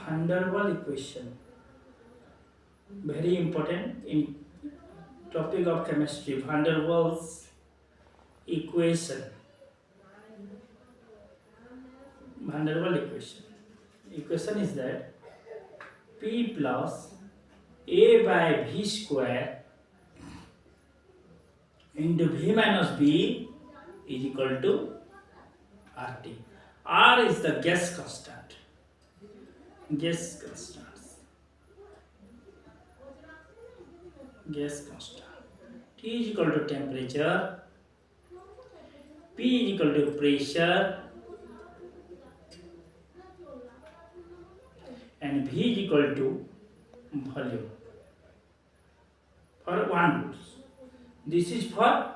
van der Waal equation, very important in topic of chemistry. Van der Waals equation. Van der Waal equation is that P plus A by V square into V minus B is equal to RT. R is the gas constant. Gas constant. Gas constant. T is equal to temperature. P is equal to pressure. And V is equal to volume for 1 mole. This is for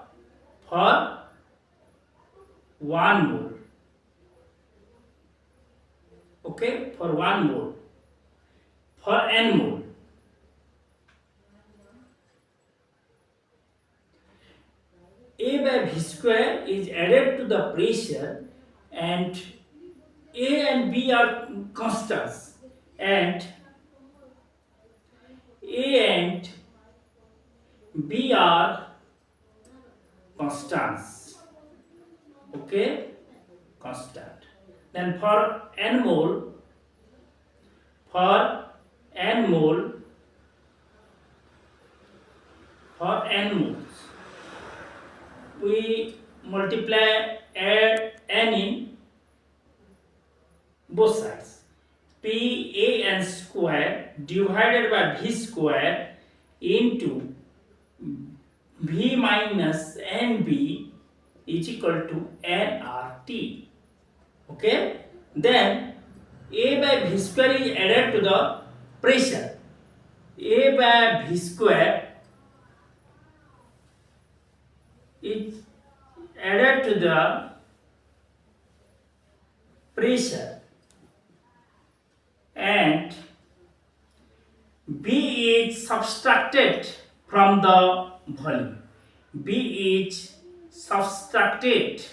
1 mole. Okay, for 1 mole. For n mole, A by V square is added to the pressure, and A and B are constants, and A and B are constants. Okay, constant. Then for n mole, moles, we multiply n in both sides. P A n square divided by V square into V minus NB is equal to nRT. Okay, then A by V square is added to the pressure. A by V square is added to the pressure, and B is subtracted from the volume. B is subtracted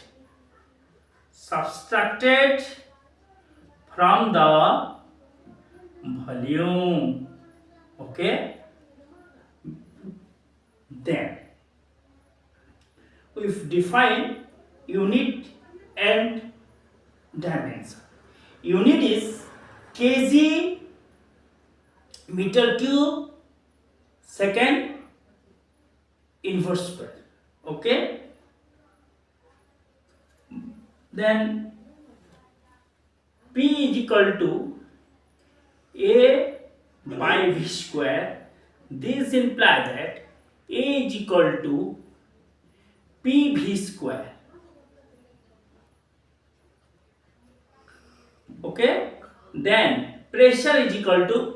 from the volume. Okay, then we've defined unit and dimension. Unit is kg meter cube second inverse square. Okay, then P is equal to A by V square. This implies that A is equal to PV square. Okay, then pressure is equal to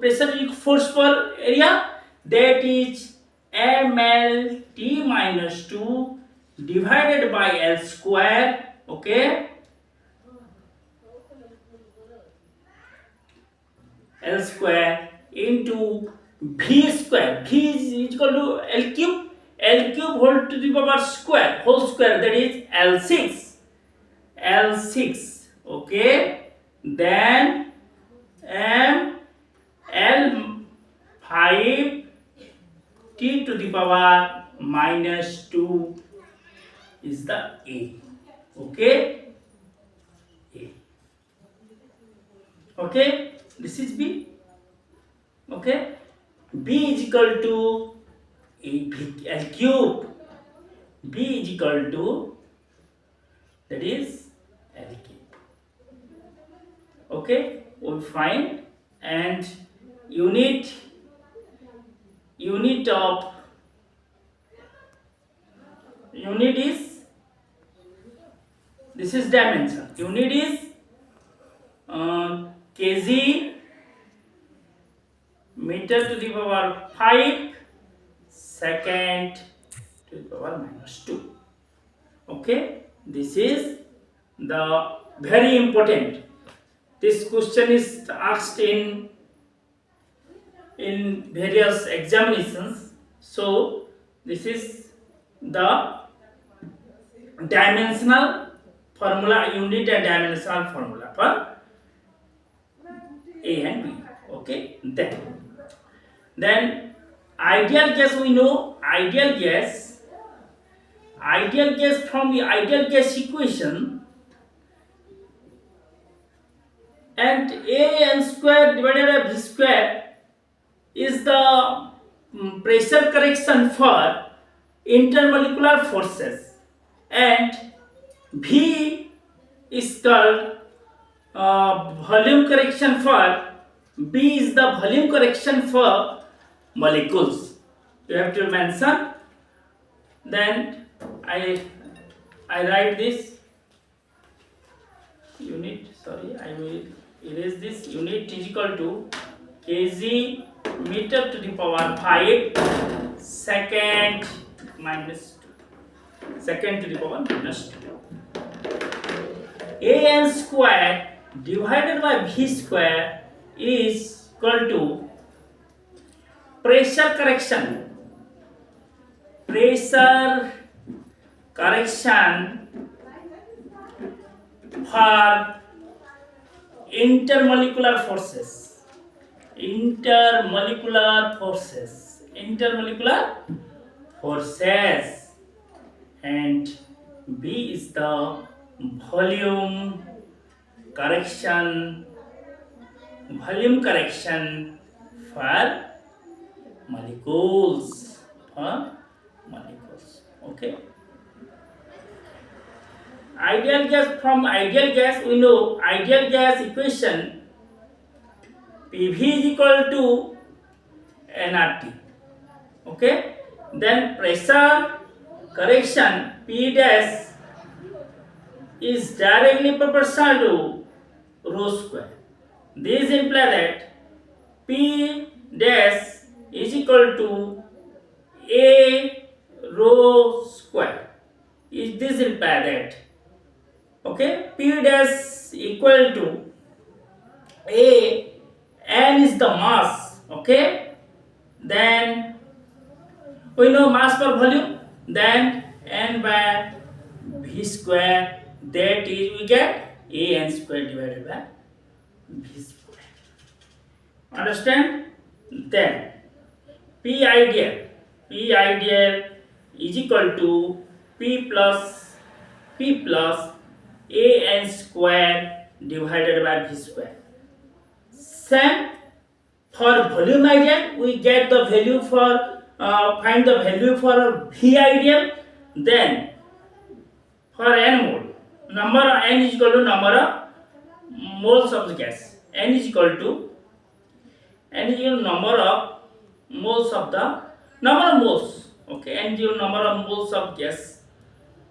force per area, that is mLT minus 2 divided by L square. Okay, L square into V square. V is equal to L cube. L cube whole to the power square, whole square, that is L6. Okay, then L5 T to the power minus 2 is the A. Okay, A. Okay, this is B. Okay, B is equal to L cube. B is equal to, that is L cube. Okay, we find, and unit is, this is dimension. Unit is kg meter to the power 5 second to the power minus 2. Okay, this is the very important. This question is asked in various examinations. So this is the dimensional formula, unit and dimensional formula for A and B. Okay, then ideal gas, we know ideal gas from the ideal gas equation, and a n square divided by v square is the pressure correction for intermolecular forces, and v is called volume correction for, b is the volume correction for molecules. You have to mention. Then I write this unit, sorry, I will erase this. Unit is equal to kg meter to the power 5 second minus 2, second to the power minus 2. an square divided by v square is equal to pressure correction for intermolecular forces, and b is the volume correction for molecules. Okay, ideal gas, from ideal gas we know ideal gas equation, PV is equal to nRT. Okay, then pressure correction P dash is directly proportional to rho square. This implies that P dash is equal to A rho square. Is this implies that, okay, P dash equal to A, n is the mass, okay, then we know mass per volume, then n by v square, that is we get a n square divided by v square. Understand? Then P ideal is equal to P plus a n square divided by v square. Same for volume ideal, we get the value for find the value for v ideal. Then for n mole, number n is equal to number of moles of the gas. N is equal to number of moles of the moles. Okay, n is equal to number of moles of gas.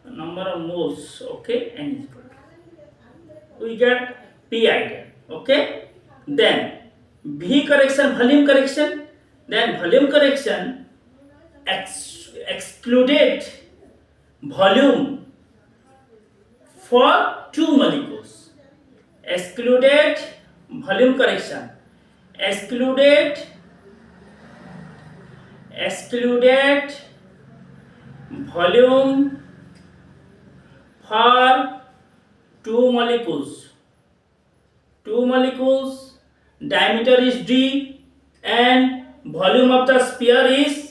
Number of moles. Okay, n is equal to, we get P ideal. Okay, then V correction, volume correction. Then volume correction excluded volume for two molecules. Excluded volume correction. Excluded volume for two molecules. Diameter is d and volume of the sphere is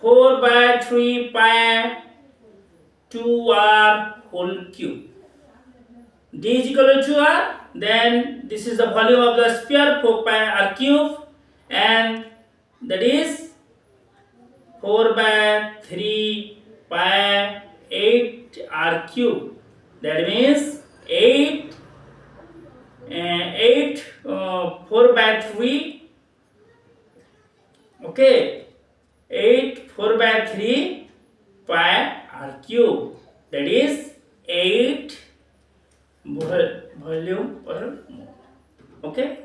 4 by 3 pi 2r whole cube. D is equal to r, then this is the volume of the sphere 4 pi r cube, and that is 4 by 3 pi 8 r cube. That means 4 by 3, okay, 4 by 3 pi r cube, that is 8 volume per mole. Okay,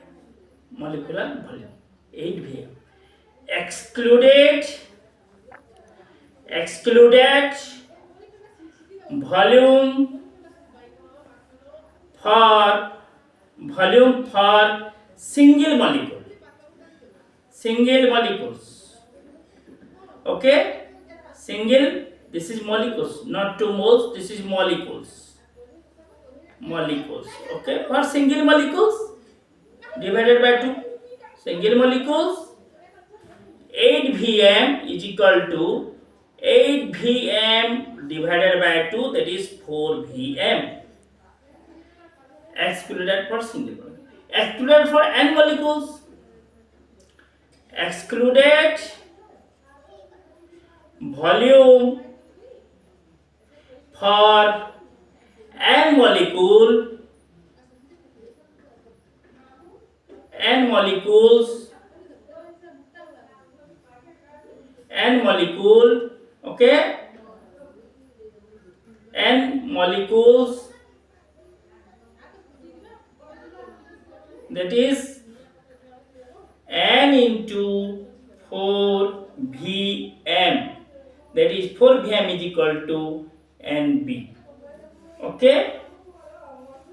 molecular volume 8 vm. Excluded volume for single molecules. Okay, single, this is molecules, not 2 moles, this is molecules. Okay, for single molecules, divided by 2, single molecules, 8 Vm is equal to 8 Vm divided by 2, that is 4 Vm. Excluded for single molecule. Excluded for n molecules. Excluded volume for n molecules, n molecule, okay, n molecules, that is n into 4 Vm, that is 4 Vm is equal to Nb, okay,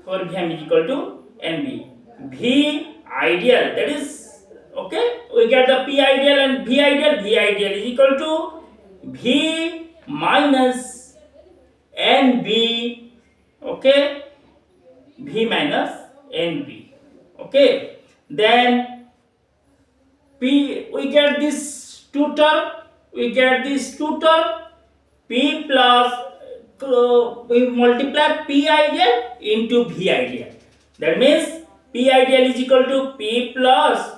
4 Vm is equal to Nb. V ideal, that is, okay, we get the P ideal and V ideal. V ideal is equal to V minus Nb, okay, V minus Nb, okay. Then P, we get this two term, P plus, we multiply P ideal into V ideal. That means P ideal is equal to P plus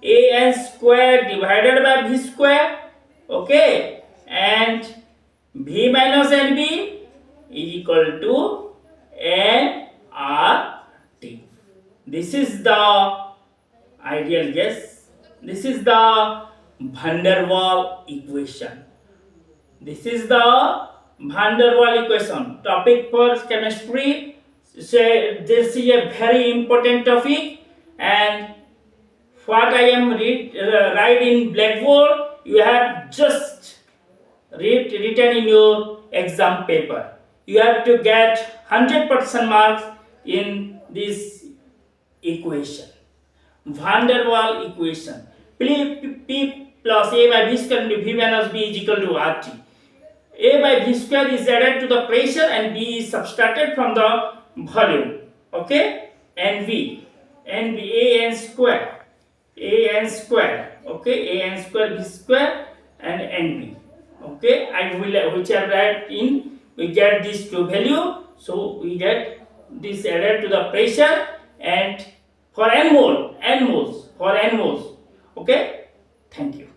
an square divided by V square, okay, and V minus Nb is equal to nRT. This is the ideal gas. This is the Van der Waal equation. This is the Van der Waal equation. Topic for chemistry. Say this is a very important topic, and what I am write in blackboard, you have just written in your exam paper. You have to get 100% marks in this equation. Van der Waal equation. P plus A by V square into V minus B is equal to RT. A by V square is added to the pressure and B is subtracted from the volume. Okay? NV. AN square. Okay? AN square V square and NV. Okay? I will, which I write in, we get this two value. So we get this added to the pressure and for n moles. Okay? Thank you.